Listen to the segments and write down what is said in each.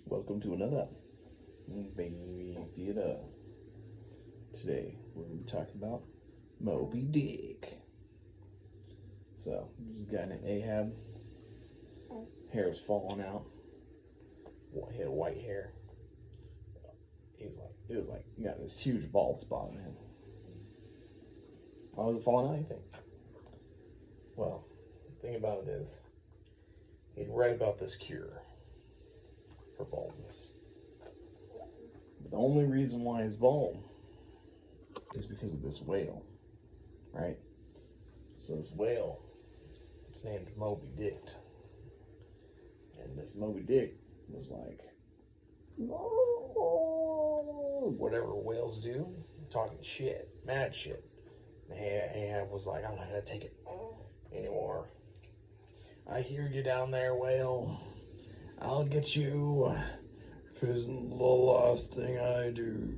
Welcome to another Baby Theater. Today we're going to be talking about Moby Dick. So, there's a guy named Ahab. Hair was falling out. He had white hair. It was like, he got this huge bald spot on him. Why was it falling out, you think? Well, the thing about it is, he'd read about this cure for baldness. But the only reason why he's bald is because of this whale, right? So this whale, it's named Moby Dick. And this Moby Dick was like, whatever whales do, talking shit, mad shit. And Ahab was like, I'm not gonna take it anymore. I hear you down there, whale. I'll get you if it isn't the last thing I do.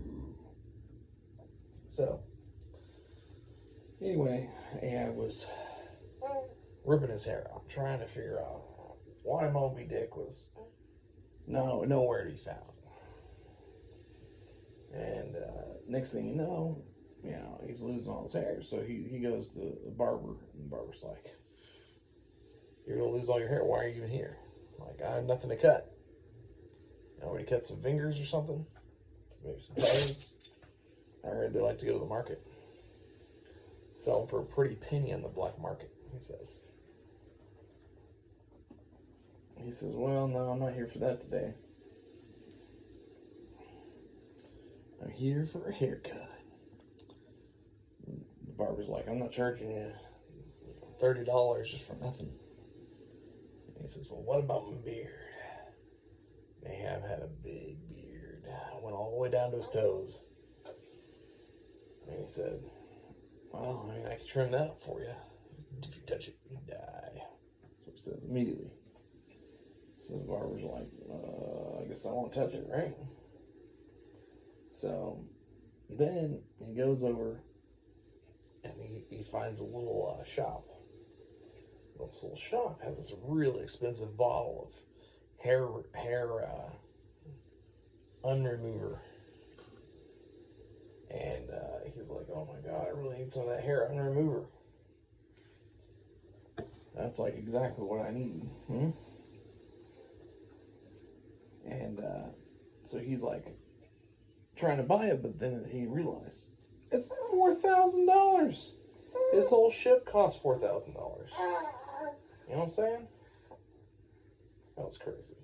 So, anyway, Ahab was ripping his hair out, trying to figure out why Moby Dick was nowhere to be found. And next thing you know, he's losing all his hair. So he goes to the barber, and the barber's like, you're gonna lose all your hair. Why are you even here? Like, I have nothing to cut. Nobody cut some fingers or something? Maybe some toes? I heard they like to go to the market. Sell them for a pretty penny on the black market, he says. He says, well, no, I'm not here for that today. I'm here for a haircut. The barber's like, I'm not charging you $30 just for nothing. And he says, well, what about my beard? Ahab had a big beard. Went all the way down to his toes. And he said, well, I can trim that up for you. If you touch it, you die. So he says immediately. So the barber's like, I guess I won't touch it, right? So then he goes over and he finds a little shop. This little shop has this really expensive bottle of hair unremover. And he's like, oh my God, I really need some of that hair unremover. That's like exactly what I need. And so he's like trying to buy it, but then he realized it's $4,000. This whole ship costs $4,000. You know what I'm saying? That was crazy.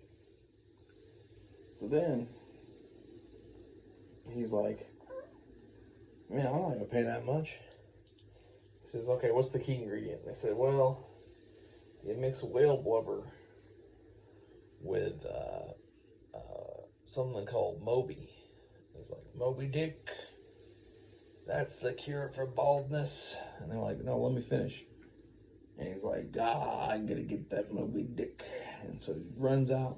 So then he's like, man, I'm not gonna pay that much. He says, okay, what's the key ingredient? They said, well, you mix whale blubber with something called Moby. He's like, Moby Dick, that's the cure for baldness. And they're like, no, let me finish. And he's like, I gotta get that Moby Dick. And so he runs out.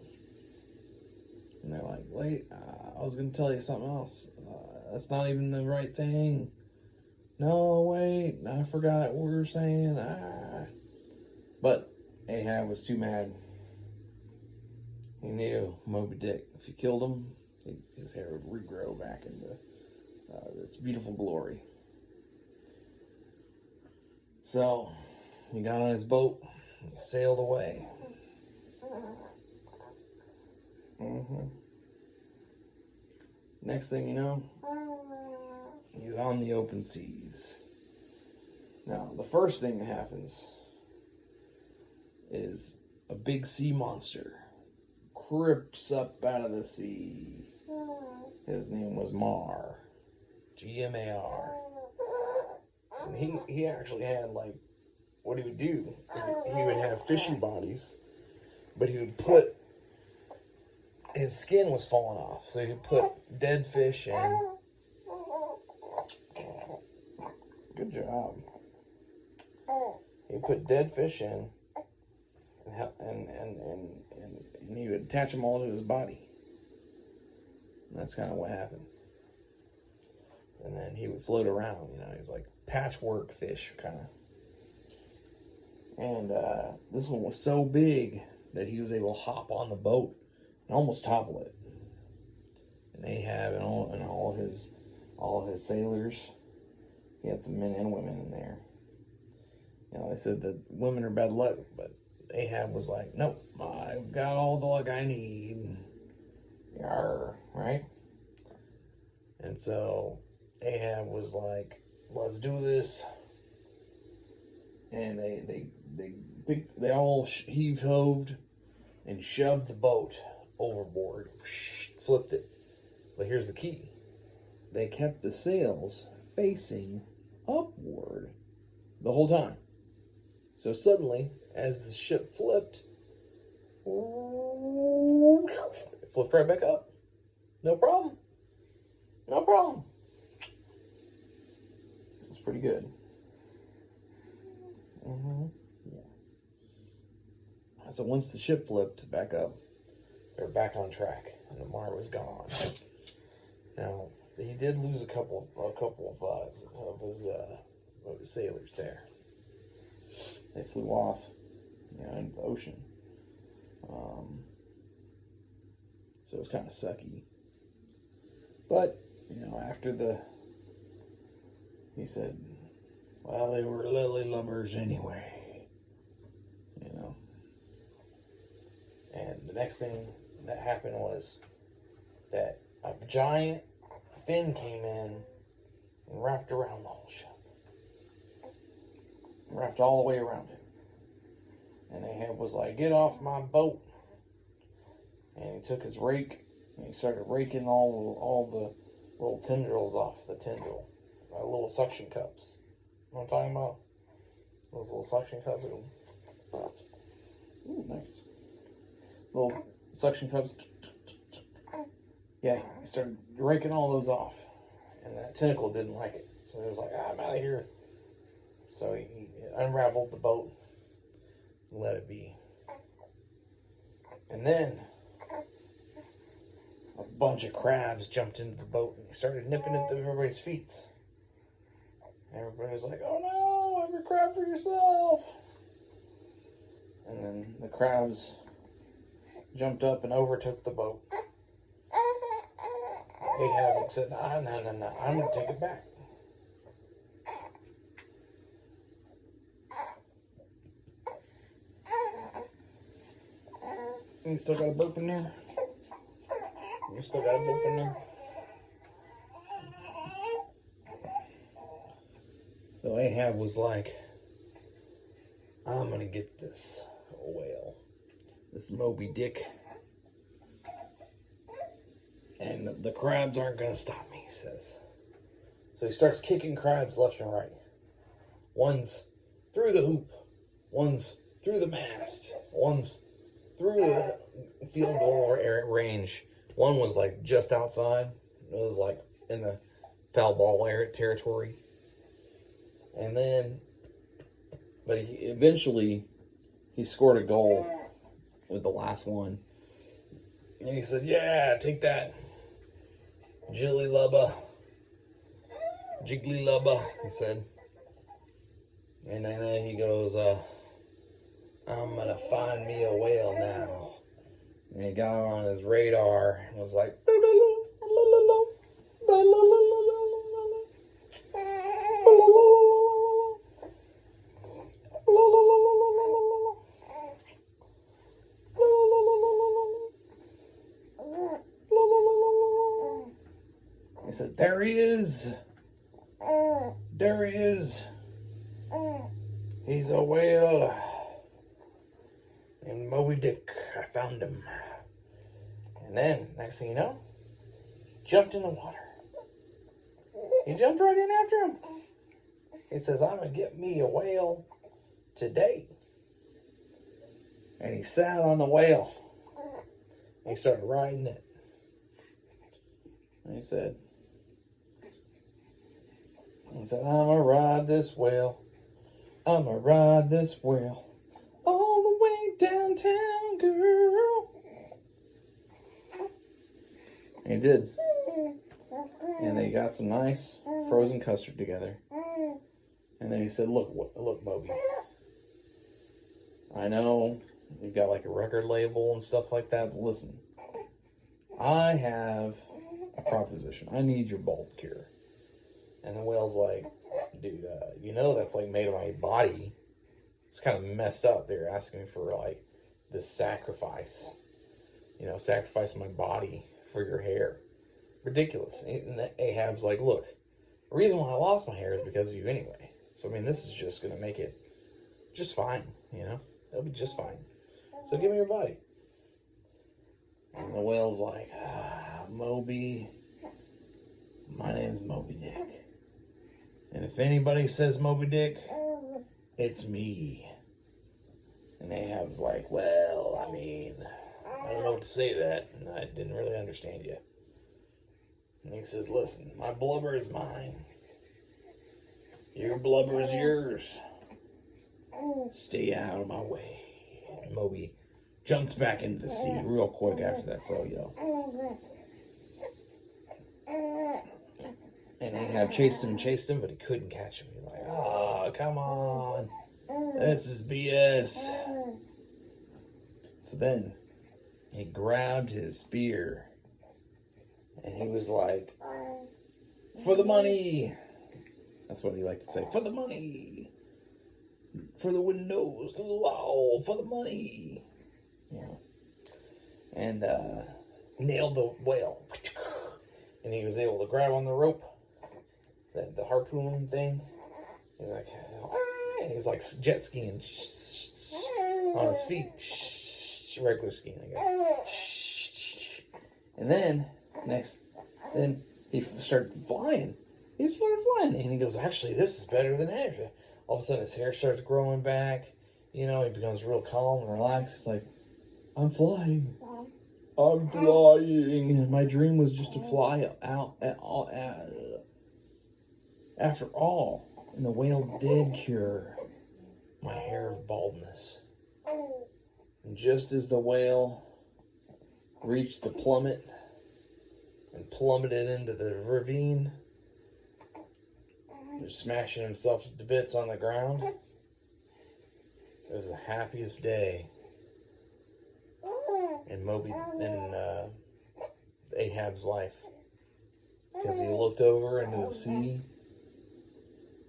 And they're like, wait, I was gonna tell you something else. That's not even the right thing. No, wait, I forgot what we were saying. But Ahab was too mad. He knew Moby Dick, if he killed him, his hair would regrow back into this beautiful glory. So he got on his boat and he sailed away. Next thing you know, he's on the open seas. Now, the first thing that happens is a big sea monster creeps up out of the sea. His name was Mar. G-M-A-R. And he actually had, like, what he would do is he would have fishing bodies, but he would put, his skin was falling off, so he would put dead fish in. Good job. He put dead fish in, and he would attach them all to his body. And that's kind of what happened. And then he would float around, he's like patchwork fish, kind of. And this one was so big that he was able to hop on the boat and almost topple it. And Ahab and all his sailors, he had some men and women in there. You know, they said that women are bad luck, but Ahab was like, nope, I've got all the luck I need. Yarr, right? And so Ahab was like, let's do this. And they all heave-hoved and shoved the boat overboard, flipped it. But here's the key. They kept the sails facing upward the whole time. So suddenly, as the ship flipped, it flipped right back up. No problem. No problem. It was pretty good. Yeah. So once the ship flipped back up, they were back on track, and the mar was gone. Now he did lose a couple of his sailors there. They flew off, into the ocean. So it was kind of sucky. But after he said, well, they were lily lovers anyway. And the next thing that happened was that a giant fin came in and wrapped around the whole ship. Wrapped all the way around it. And Ahab was like, get off my boat. And he took his rake and he started raking all the little tendrils off the tendril. Little suction cups. You know what I'm talking about? Those little suction cups. Ooh, nice. Little suction cups. Yeah, he started raking all those off. And that tentacle didn't like it. So he was like, I'm out of here. So he unraveled the boat and let it be. And then a bunch of crabs jumped into the boat and started nipping at everybody's feet. And everybody was like, oh no, every crab for yourself. And then the crabs jumped up and overtook the boat. Ahab said, no, I'm going to take it back. You still got a burp in there? You still got a burp in there? So Ahab was like, I'm going to get this whale, this Moby Dick, and the crabs aren't going to stop me, he says. So he starts kicking crabs left and right. One's through the hoop, one's through the mast, one's through the field goal range. One was like just outside. It was like in the foul ball area territory. And then, but eventually he scored a goal with the last one. And he said, yeah, take that, Jiggly Lubba, he said. And then he goes, I'm going to find me a whale now. And he got on his radar and was like, he said, there he is. There he is. He's a whale. And Moby Dick, I found him. And then, next thing you know, he jumped in the water. He jumped right in after him. He says, I'm going to get me a whale today. And he sat on the whale. And he started riding it. And he said, I'm going to ride this whale. I'm going to ride this whale. All the way downtown, girl. And he did. And they got some nice frozen custard together. And then he said, look, Moby. I know you've got like a record label and stuff like that, but listen. I have a proposition. I need your bald cure. And the whale's like, dude, you know that's like made of my body. It's kind of messed up. They're asking me for like this sacrifice. You know, sacrifice my body for your hair. Ridiculous. And Ahab's like, look, the reason why I lost my hair is because of you anyway. So, I mean, this is just going to make it just fine, you know? It'll be just fine. So give me your body. And the whale's like, Moby, my name's Moby Dick. And if anybody says Moby Dick, it's me. And Ahab's like, well, I mean, I don't know what to say to that. And I didn't really understand you. And he says, listen, my blubber is mine. Your blubber is yours. Stay out of my way. And Moby jumps back into the sea real quick after that froyo. And Ahab chased him, but he couldn't catch him. He's like, oh, come on. This is BS. So then he grabbed his spear and he was like, for the money. That's what he liked to say. For the money. For the windows, to the wall, for the money. Yeah. And nailed the whale. And he was able to grab on the rope, the harpoon thing. He's like, and he was like jet skiing on his feet. Regular skiing, I guess. And then, then he started flying. He started flying. And he goes, actually, this is better than ever. All of a sudden, his hair starts growing back. You know, he becomes real calm and relaxed. It's like, I'm flying. I'm flying. My dream was just to fly out after all. And the whale did cure my hair of baldness. And just as the whale reached the plummet and plummeted into the ravine, just smashing himself to bits on the ground, it was the happiest day in Ahab's life, because he looked over into the sea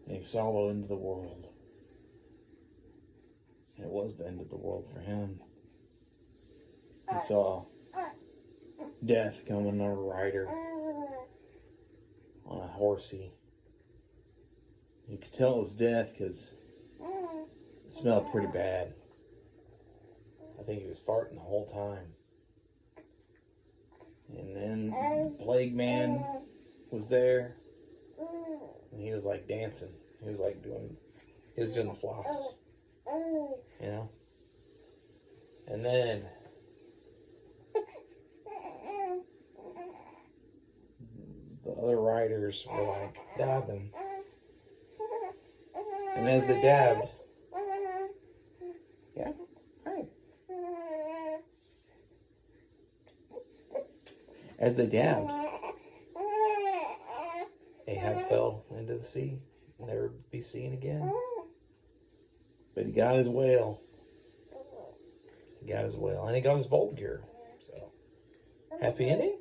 and he saw the end of the world. And it was the end of the world for him. He saw death coming on a rider on a horsey. You could tell it was death because it smelled pretty bad. I think he was farting the whole time. And then Plague Man was there. And he was like dancing. He was doing the floss. You know? And then the other riders were like dabbing. And as they dabbed, yeah, right. As they dabbed, Ahab fell into the sea, never be seen again. But he got his whale. He got his whale, and he got his bald cure. So, happy ending.